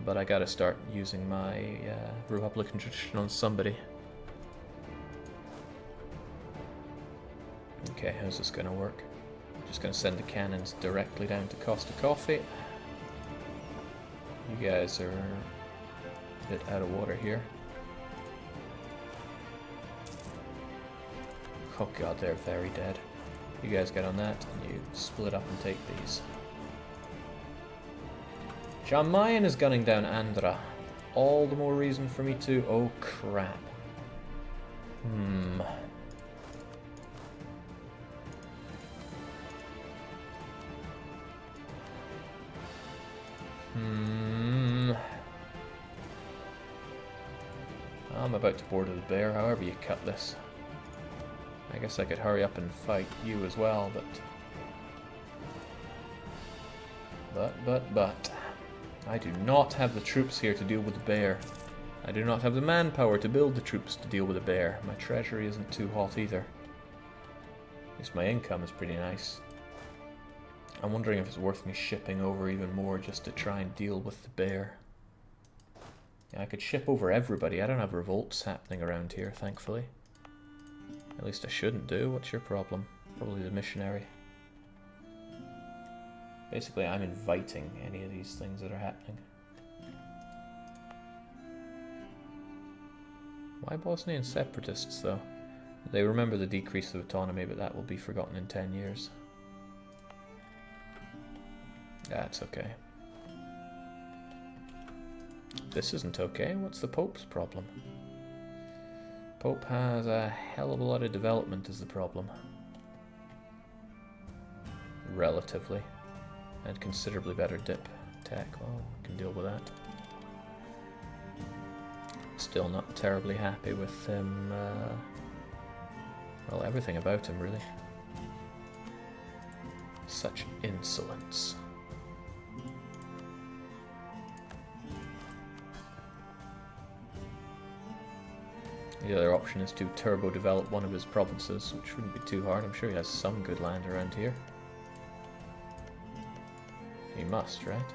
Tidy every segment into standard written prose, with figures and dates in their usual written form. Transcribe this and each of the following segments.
but I gotta start using my Republican tradition on somebody. Okay, how's this gonna work? Just gonna send the cannons directly down to Costa Coffee. You guys are a bit out of water here. Oh god, they're very dead. You guys get on that, and you split up and take these. John Mayen is gunning down Andhra. All the more reason for me to... Oh crap. I'm about to board the bear, however you cut this. I guess I could hurry up and fight you as well, but... I do not have the troops here to deal with the bear. I do not have the manpower to build the troops to deal with the bear. My treasury isn't too hot either. At least my income is pretty nice. I'm wondering if it's worth me shipping over even more just to try and deal with the bear. Yeah, I could ship over everybody. I don't have revolts happening around here, thankfully. At least I shouldn't do. What's your problem? Probably the missionary. Basically, I'm inviting any of these things that are happening. Why Bosnian separatists, though? They remember the decrease of autonomy, but that will be forgotten in 10 years. That's okay. This isn't okay. What's the Pope's problem? Pope has a hell of a lot of development is the problem. Relatively. And considerably better dip tech. Well, we can deal with that. Still not terribly happy with him. Well, everything about him, really. Such insolence. The other option is to turbo develop one of his provinces, which wouldn't be too hard. I'm sure he has some good land around here. He must, right?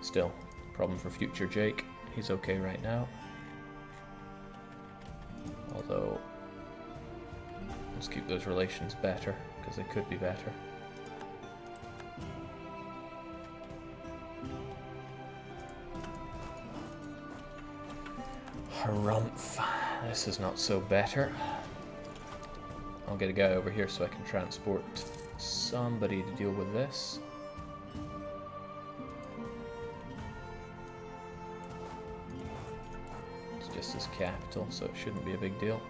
Still, problem for future Jake. He's okay right now. Although, let's keep those relations better, because they could be better. Harumph. This is not so better. I'll get a guy over here so I can transport somebody to deal with this. It's just his capital, so it shouldn't be a big deal.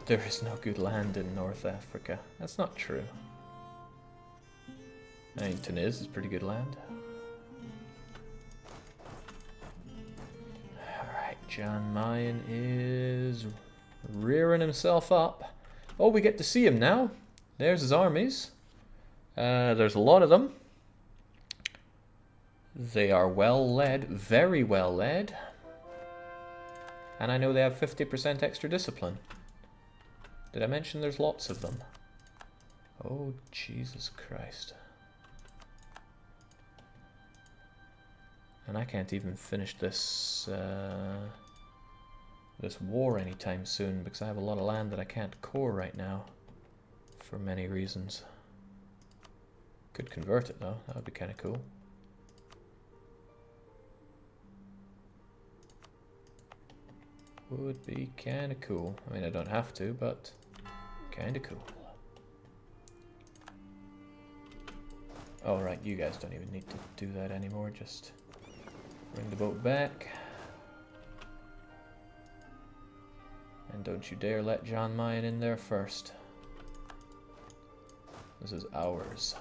There is no good land in North Africa. That's not true. I mean, Tunis is pretty good land. Alright, John Mayen is rearing himself up. Oh, we get to see him now. There's his armies. There's a lot of them. They are well led, very well led. And I know they have 50% extra discipline. Did I mention there's lots of them? Oh, Jesus Christ. And I can't even finish this this war anytime soon because I have a lot of land that I can't core right now for many reasons. Could convert it though, that would be kind of cool. Would be kind of cool. I mean, I don't have to, but kind of cool. Oh, right, you guys don't even need to do that anymore. Just bring the boat back. And don't you dare let John Mayen in there first. This is ours.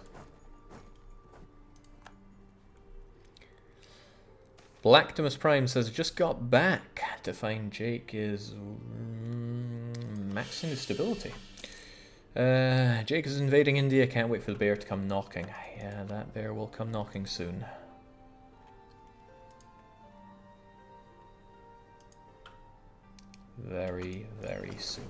Blacktimus Prime says, just got back to find Jake is maxing his stability. Jake is invading India, can't wait for the bear to come knocking. Yeah, that bear will come knocking soon. Very, very soon.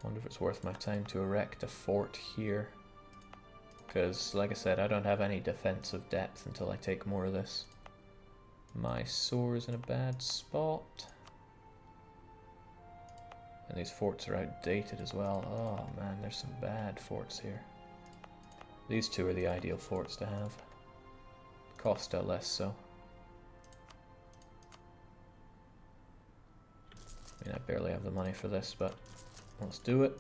Wonder if it's worth my time to erect a fort here. Because, like I said, I don't have any defensive depth until I take more of this. My soar is in a bad spot. And these forts are outdated as well. Oh man, there's some bad forts here. These two are the ideal forts to have. Costa less so. I mean, I barely have the money for this, but let's do it.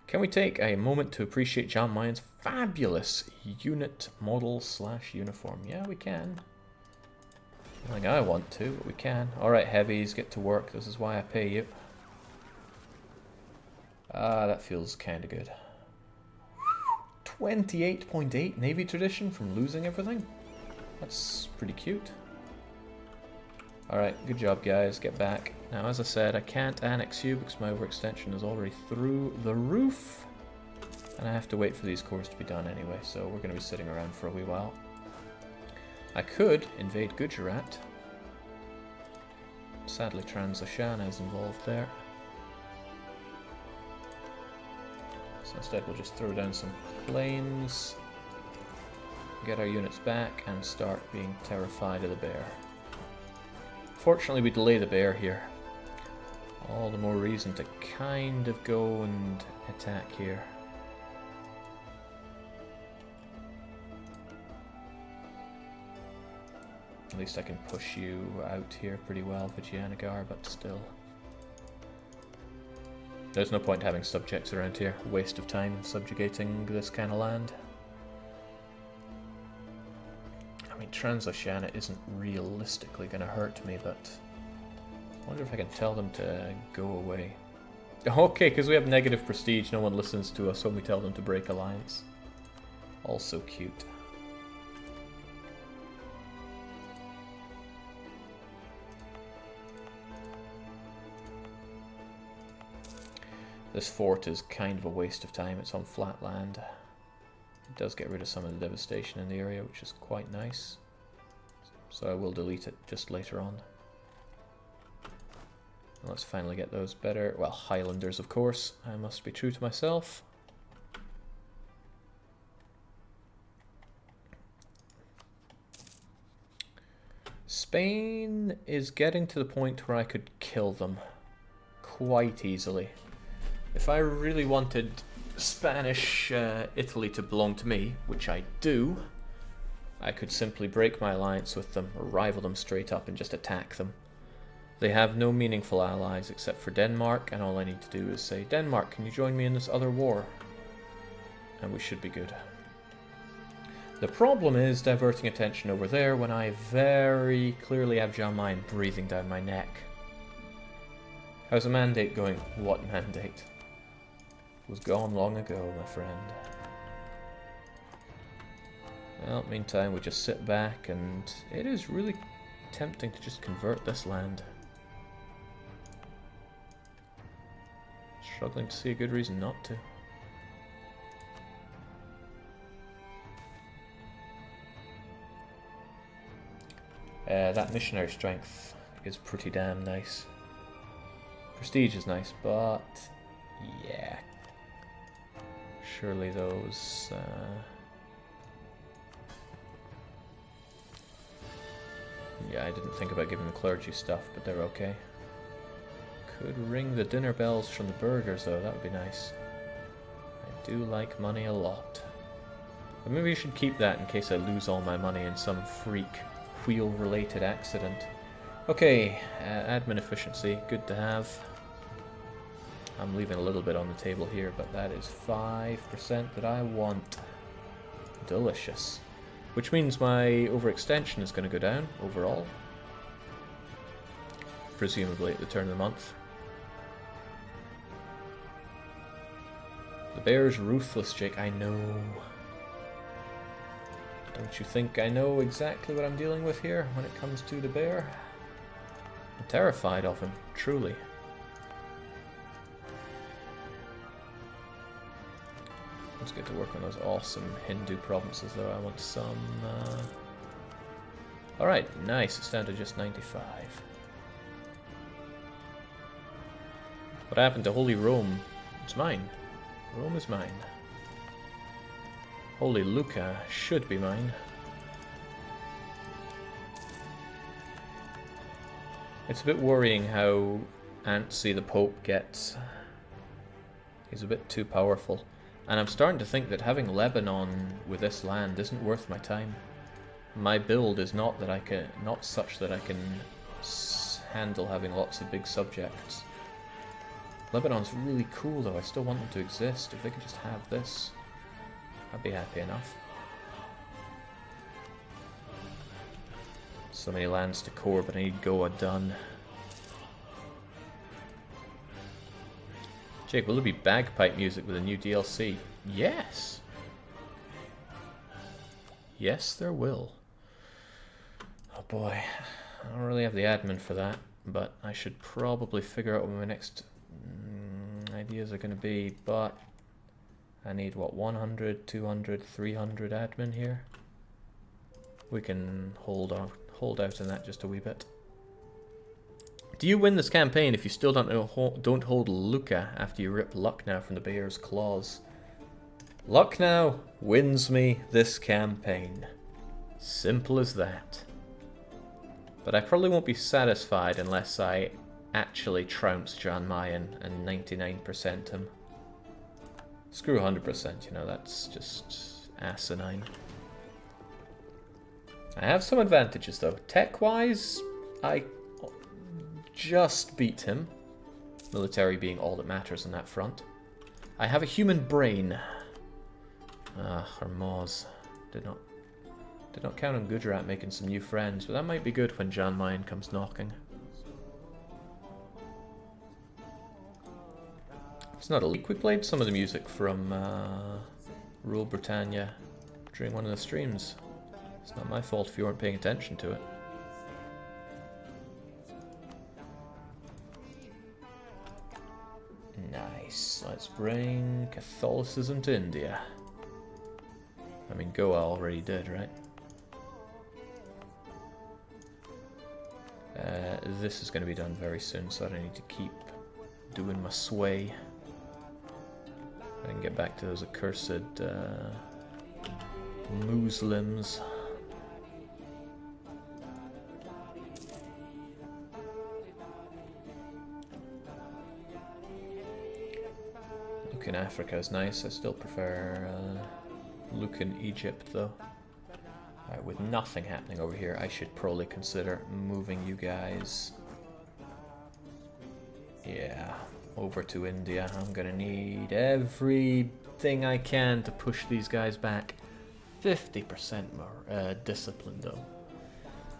Can we take a moment to appreciate John Mayen's fabulous unit model / uniform? Yeah, we can. I think I want to, but we can. Alright, heavies, get to work. This is why I pay you. Ah, that feels kind of good. 28.8 Navy tradition from losing everything? That's pretty cute. Alright, good job guys, get back. Now as I said, I can't annex you because my overextension is already through the roof. And I have to wait for these cores to be done anyway, so we're going to be sitting around for a wee while. I could invade Gujarat. Sadly Transoceania is involved there. So instead we'll just throw down some planes, get our units back, and start being terrified of the bear. Fortunately we delay the bear here. All the more reason to kind of go and attack here. At least I can push you out here pretty well, Vijayanagar, but still. There's no point having subjects around here. Waste of time subjugating this kind of land. I mean, Transoceania isn't realistically going to hurt me, but I wonder if I can tell them to go away. Okay, because we have negative prestige, no one listens to us when we tell them to break alliance. Also cute. This fort is kind of a waste of time. It's on flat land. It does get rid of some of the devastation in the area, which is quite nice. So I will delete it just later on. Let's finally get those better. Well, Highlanders, of course. I must be true to myself. Spain is getting to the point where I could kill them quite easily. If I really wanted Spanish Italy to belong to me, which I do, I could simply break my alliance with them, or rival them straight up and just attack them. They have no meaningful allies except for Denmark, and all I need to do is say, Denmark, can you join me in this other war? And we should be good. The problem is diverting attention over there when I very clearly have John Mayen breathing down my neck. How's a mandate going? What mandate? Was gone long ago, my friend. Well, meantime, we just sit back, and it is really tempting to just convert this land. Struggling to see a good reason not to. That missionary strength is pretty damn nice. Prestige is nice, but yeah. Surely those... yeah, I didn't think about giving the clergy stuff, but they're okay. Could ring the dinner bells from the burgers, though. That would be nice. I do like money a lot. But maybe I should keep that in case I lose all my money in some freak wheel-related accident. Okay, admin efficiency, good to have. I'm leaving a little bit on the table here, but that is 5% that I want. Delicious. Which means my overextension is going to go down overall. Presumably at the turn of the month. The bear's ruthless, Jake. I know. Don't you think I know exactly what I'm dealing with here when it comes to the bear? I'm terrified of him, truly. Let's get to work on those awesome Hindu provinces, though. I want some Alright, nice. It's down to just 95. What happened to Holy Rome? It's mine. Rome is mine. Holy Lucca should be mine. It's a bit worrying how antsy the Pope gets. He's a bit too powerful. And I'm starting to think that having Lebanon with this land isn't worth my time. My build is not such that I can handle having lots of big subjects. Lebanon's really cool though, I still want them to exist. If they could just have this, I'd be happy enough. So many lands to core, but I need Goa done. Jake, will there be bagpipe music with a new DLC? Yes! Yes, there will. Oh boy, I don't really have the admin for that, but I should probably figure out what my next ideas are going to be, but I need, what, 100, 200, 300 admin here? We can hold out on that just a wee bit. Do you win this campaign if you still don't hold Lucca after you rip Lucknow from the Bear's claws? Lucknow wins me this campaign. Simple as that. But I probably won't be satisfied unless I actually trounce John Mayen and 99% him. Screw 100%, you know, that's just asinine. I have some advantages though. Tech-wise, I just beat him. Military being all that matters on that front. I have a human brain. Hormuz. Did not count on Gujarat making some new friends, but that might be good when John Mayen comes knocking. It's not a leak. We played some of the music from Rule Britannia during one of the streams. It's not my fault if you weren't paying attention to it. Nice. Let's bring Catholicism to India. I mean, Goa already did, right? This is going to be done very soon, so I don't need to keep doing my sway. I can get back to those accursed Muslims. Look in Africa is nice. I still prefer Look in Egypt though. Alright, with nothing happening over here, I should probably consider moving you guys. Yeah, over to India. I'm gonna need everything I can to push these guys back. 50% more discipline though.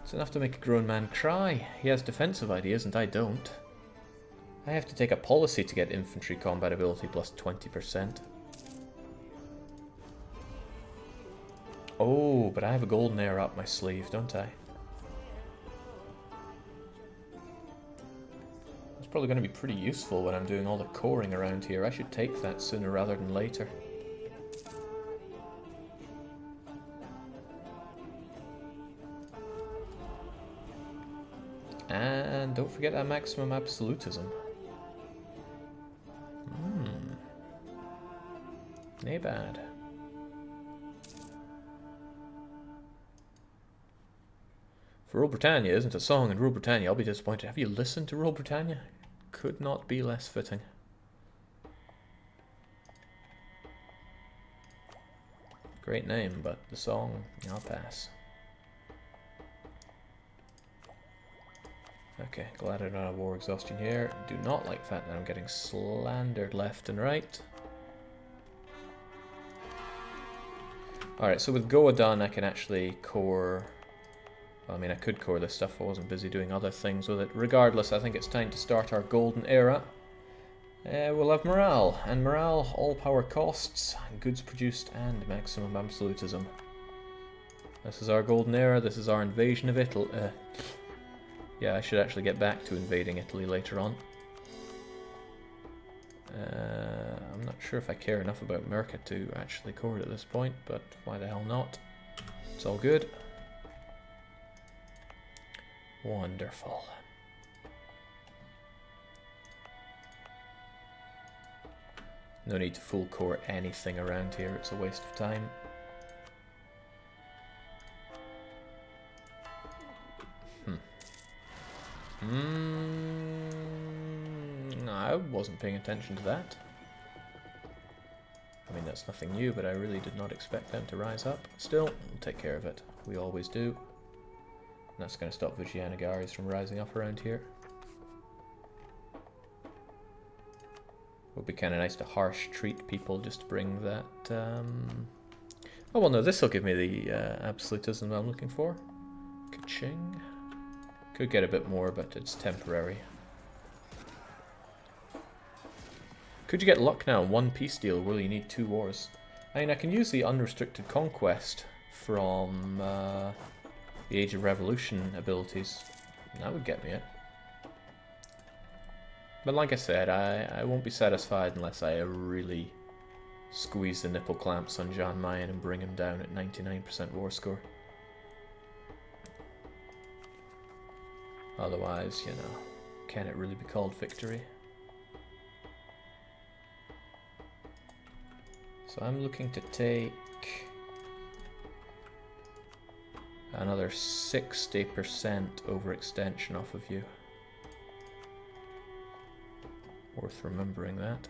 It's enough to make a grown man cry. He has defensive ideas and I don't. I have to take a policy to get infantry combat ability plus 20%. Oh, but I have a golden era up my sleeve, don't I? It's probably going to be pretty useful when I'm doing all the coring around here. I should take that sooner rather than later. And don't forget that maximum absolutism. Nay bad. For Rule Britannia isn't a song in Rule Britannia, I'll be disappointed. Have you listened to Rule Britannia? Could not be less fitting. Great name, but the song, I'll pass. Okay, glad I don't have war exhaustion here. Do not like the fact that I'm getting slandered left and right. Alright, so with Goa done, I can actually core... Well, I mean, I could core this stuff if I wasn't busy doing other things with it. Regardless, I think it's time to start our golden era. We'll have morale, and morale, all power costs, goods produced, and maximum absolutism. This is our golden era, this is our invasion of Italy. Yeah, I should actually get back to invading Italy later on. I'm not sure if I care enough about Merca to actually core it at this point, but why the hell not? It's all good. Wonderful. No need to full core anything around here, it's a waste of time. I wasn't paying attention to that. I mean, that's nothing new, but I really did not expect them to rise up. Still, we'll take care of it. We always do. And that's going to stop Vijayanagaris from rising up around here. Would be kind of nice to harsh treat people just to bring that. Oh well, no, this will give me the absolutism I'm looking for. Ka-ching. Could get a bit more, but it's temporary. Could you get luck now? One peace deal. Will you need 2 wars? I mean, I can use the unrestricted conquest from the Age of Revolution abilities. That would get me it. But like I said, I won't be satisfied unless I really squeeze the nipple clamps on John Mayen and bring him down at 99% war score. Otherwise, you know, can it really be called victory? So I'm looking to take another 60% overextension off of you. Worth remembering that.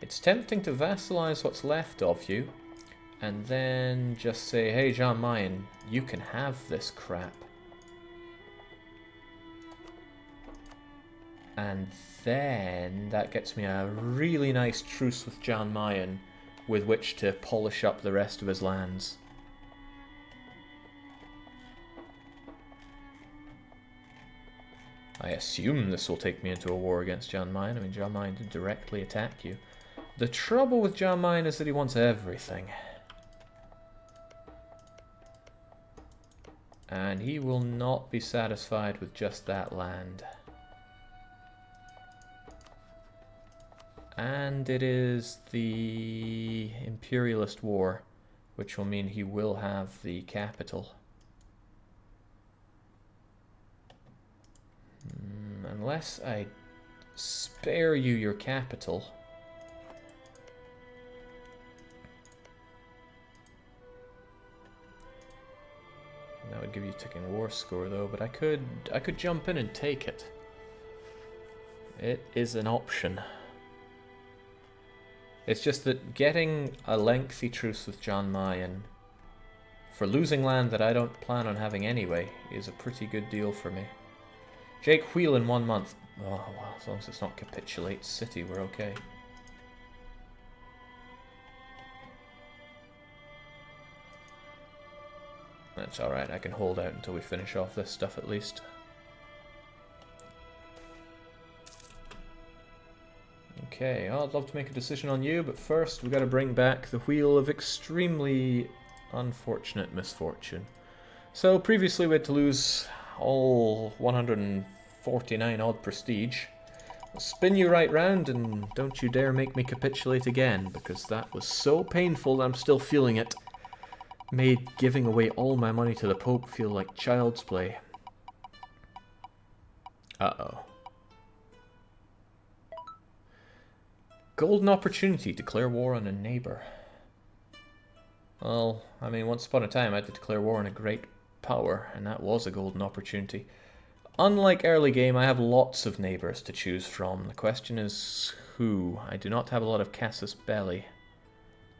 It's tempting to vassalize what's left of you and then just say, hey John Mayen, you can have this crap. And then that gets me a really nice truce with John Mayen with which to polish up the rest of his lands. I assume this will take me into a war against John Mayen. I mean, John Mayen did directly attack you. The trouble with John Mayen is that he wants everything. And he will not be satisfied with just that land. And it is the Imperialist War, which will mean he will have the capital. Unless I spare you your capital. That would give you ticking war score though, but I could jump in and take it. It is an option. It's just that getting a lengthy truce with John Mayen for losing land that I don't plan on having anyway is a pretty good deal for me. Jake Wheel in 1 month. Oh, well, as long as it's not Capitulate City, we're okay. That's alright, I can hold out until we finish off this stuff at least. Okay, well, I'd love to make a decision on you, but first we've got to bring back the Wheel of Extremely Unfortunate Misfortune. So previously we had to lose all 149 odd prestige. I'll spin you right round and don't you dare make me capitulate again, because that was so painful that I'm still feeling it. Made giving away all my money to the Pope feel like child's play. Uh-oh. Golden opportunity, declare war on a neighbor. Well, I mean, once upon a time I had to declare war on a great power, and that was a golden opportunity. Unlike early game, I have lots of neighbors to choose from. The question is who? I do not have a lot of casus belli.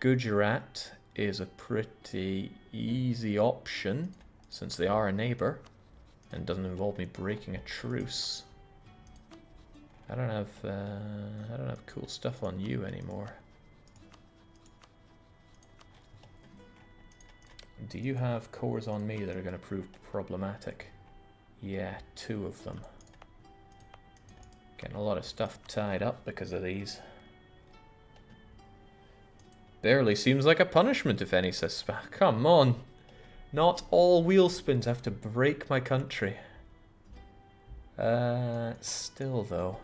Gujarat is a pretty easy option, since they are a neighbor, and doesn't involve me breaking a truce. I don't have cool stuff on you anymore. Do you have cores on me that are going to prove problematic? Yeah, 2 of them. Getting a lot of stuff tied up because of these. Barely seems like a punishment if any says, come on. Not all wheel spins have to break my country. Still though.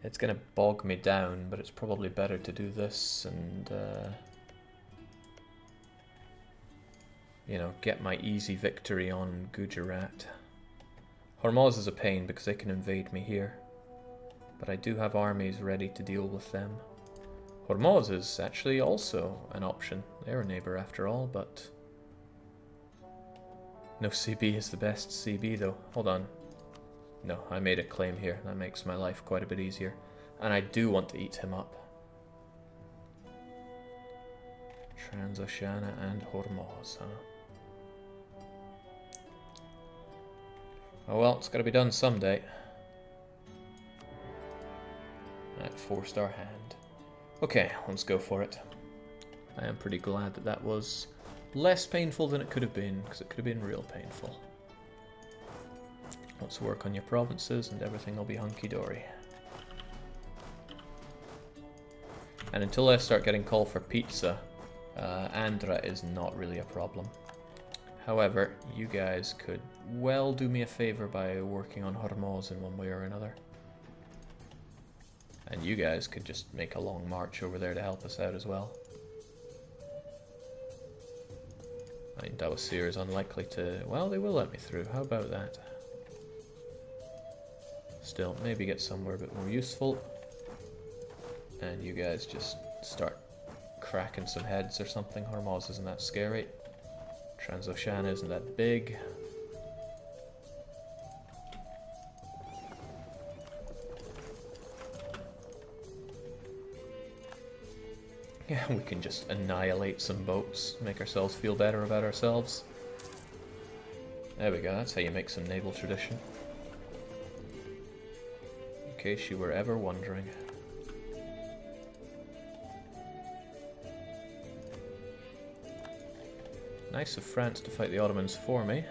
It's going to bog me down, but it's probably better to do this and, you know, get my easy victory on Gujarat. Hormuz is a pain because they can invade me here, but I do have armies ready to deal with them. Hormuz is actually also an option. They're a neighbor after all, but no CB is the best CB though. Hold on. No, I made a claim here. That makes my life quite a bit easier. And I do want to eat him up. Transoceania and Hormuz, huh? Oh well, it's got to be done someday. That 4-star hand. Okay, let's go for it. I am pretty glad that that was less painful than it could have been, because it could have been real painful. Let's work on your provinces and everything will be hunky-dory. And until I start getting called for pizza, Andhra is not really a problem. However, you guys could well do me a favor by working on Hormuz in one way or another. And you guys could just make a long march over there to help us out as well. I mean, Dawasir is unlikely to... Well, they will let me through. How about that? Still, maybe get somewhere a bit more useful. And you guys just start cracking some heads or something. Hormuz isn't that scary. Transoceania isn't that big. Yeah, we can just annihilate some boats, make ourselves feel better about ourselves. There we go, that's how you make some naval tradition. In case you were ever wondering. Nice of France to fight the Ottomans for me.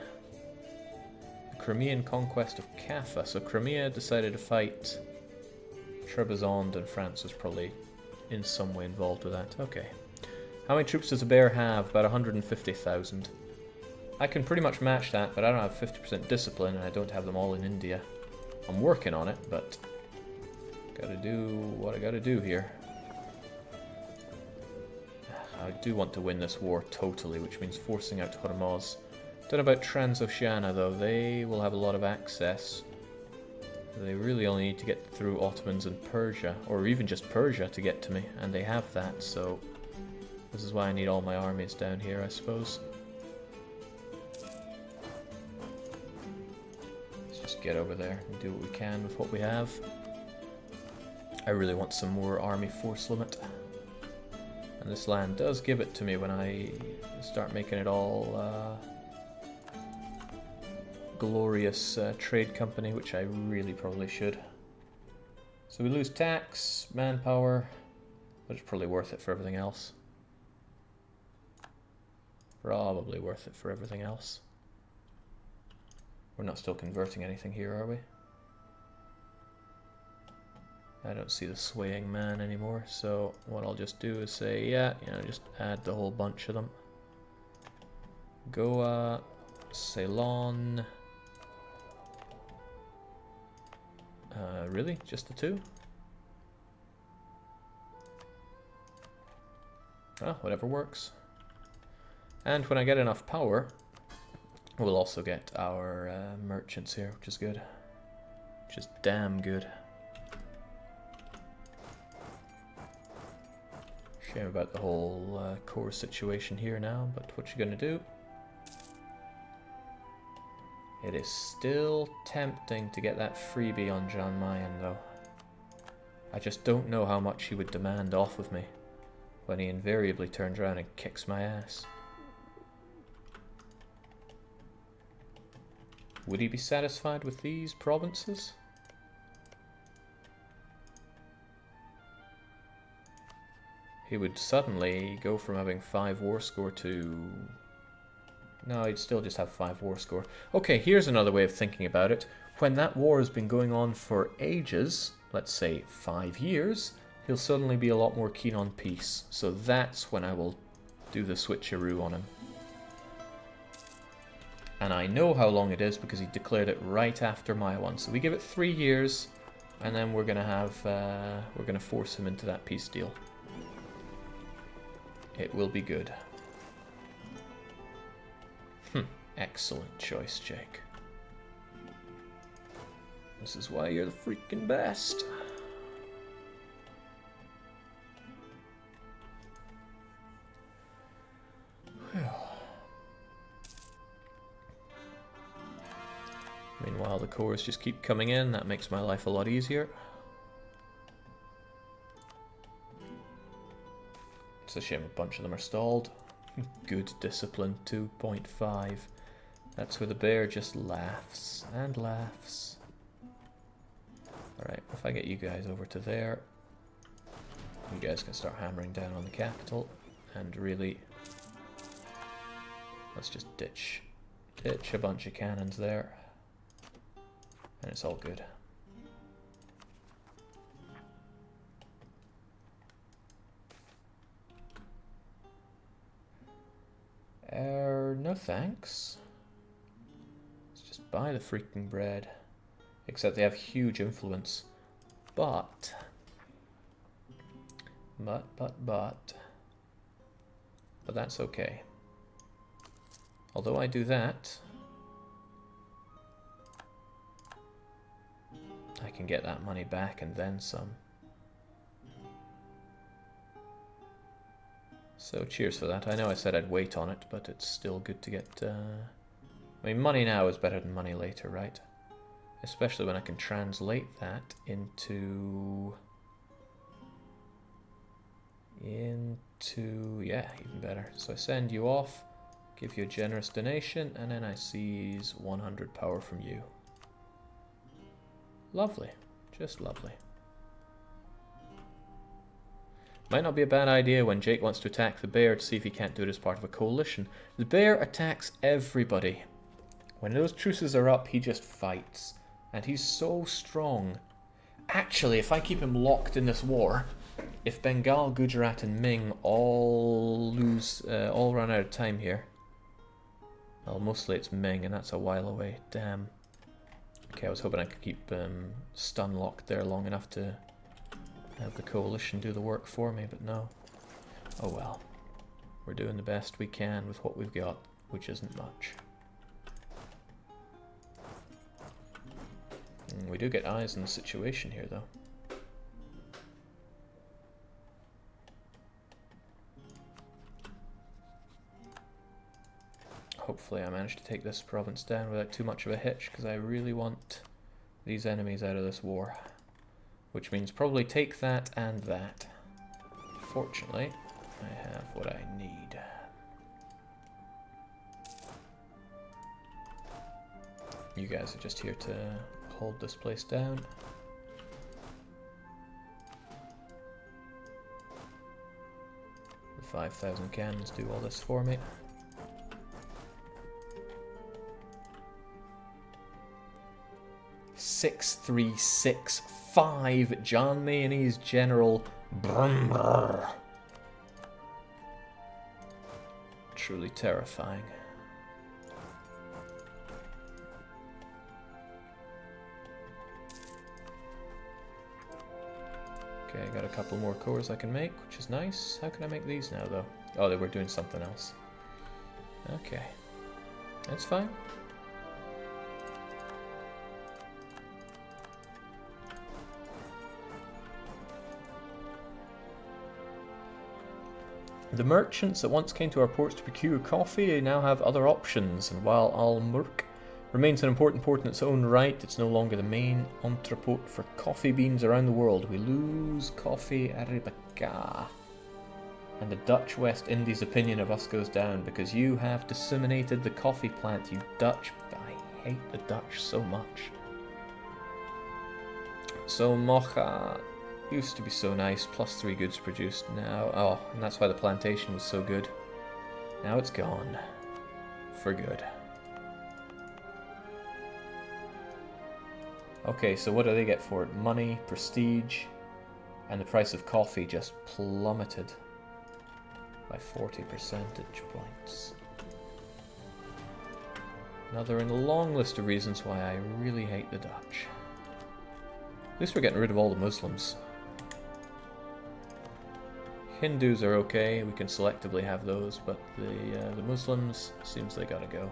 The Crimean conquest of Kaffa. So Crimea decided to fight Trebizond, and France was probably in some way involved with that. Okay. How many troops does a bear have? About 150,000. I can pretty much match that, but I don't have 50% discipline, and I don't have them all in India. I'm working on it, but gotta do what I gotta do here. I do want to win this war totally, which means forcing out Hormuz. Don't know about Transoceania though, they will have a lot of access. They really only need to get through Ottomans and Persia, or even just Persia to get to me, and they have that, so this is why I need all my armies down here, I suppose. Let's just get over there and do what we can with what we have. I really want some more army force limit. And this land does give it to me when I start making it all glorious trade company, which I really probably should. So we lose tax, manpower, but it's probably worth it for everything else. Probably worth it for everything else. We're not still converting anything here, are we? I don't see the swaying man anymore, so what I'll just do is say, yeah, you know, just add the whole bunch of them. Goa, Ceylon. Really? Just the two? Well, whatever works. And when I get enough power, we'll also get our merchants here, which is good. Which is damn good. Shame about the whole core situation here now, but what you gonna do? It is still tempting to get that freebie on John Mayen, though. I just don't know how much he would demand off of me when he invariably turns around and kicks my ass. Would he be satisfied with these provinces? He would suddenly go from having 5 war score to... No, he'd still just have 5 war score. Okay, here's another way of thinking about it. When that war has been going on for ages, let's say 5 years, he'll suddenly be a lot more keen on peace. So that's when I will do the switcheroo on him. And I know how long it is because he declared it right after my one. So we give it 3 years, And then we're gonna have we're gonna force him into that peace deal. It will be good. Excellent choice, Jake. This is why you're the freaking best. Meanwhile, the cores just keep coming in. That makes my life a lot easier. It's a shame a bunch of them are stalled. Good discipline, 2.5. That's where the bear just laughs and laughs. Alright, if I get you guys over to there, you guys can start hammering down on the capital. And really, let's just ditch a bunch of cannons there. And it's all good. No thanks. Let's just buy the freaking bread. Except they have huge influence. But that's okay. Although I do that, I can get that money back and then some. So cheers for that. I know I said I'd wait on it, but it's still good to get... I mean, money now is better than money later, right? Especially when I can translate that into... yeah, even better. So I send you off, give you a generous donation, and then I seize 100 power from you. Lovely. Just lovely. Might not be a bad idea when Jake wants to attack the bear to see if he can't do it as part of a coalition. The bear attacks everybody. When those truces are up, he just fights. And he's so strong. Actually, if I keep him locked in this war, if Bengal, Gujarat and Ming all run out of time here. Well, mostly it's Ming and that's a while away. Damn. Okay, I was hoping I could keep stun locked there long enough to have the coalition do the work for me, but no. Oh well. We're doing the best we can with what we've got, which isn't much. We do get eyes on the situation here, though. Hopefully I manage to take this province down without too much of a hitch, because I really want these enemies out of this war. Which means probably take that and that. Fortunately, I have what I need. You guys are just here to hold this place down. The 5,000 cannons do all this for me. $6,365 John Mayonnaise General. Brr. Truly terrifying. Okay, I got a couple more cores I can make, which is nice. How can I make these now, though? Oh, they were doing something else. Okay. That's fine. The merchants that once came to our ports to procure coffee now have other options, and while Al-Murk remains an important port in its own right, it's no longer the main entrepot for coffee beans around the world. We lose coffee Arabica. And the Dutch West Indies opinion of us goes down because you have disseminated the coffee plant, you Dutch. I hate the Dutch so much. So Mocha used to be so nice, +3 goods produced now. Oh, and that's why the plantation was so good. Now it's gone. For good. Okay, so what do they get for it? Money, prestige, and the price of coffee just plummeted by 40 percentage points. Another in a long list of reasons why I really hate the Dutch. At least we're getting rid of all the Muslims. Hindus are okay, we can selectively have those, but the Muslims, seems they gotta go.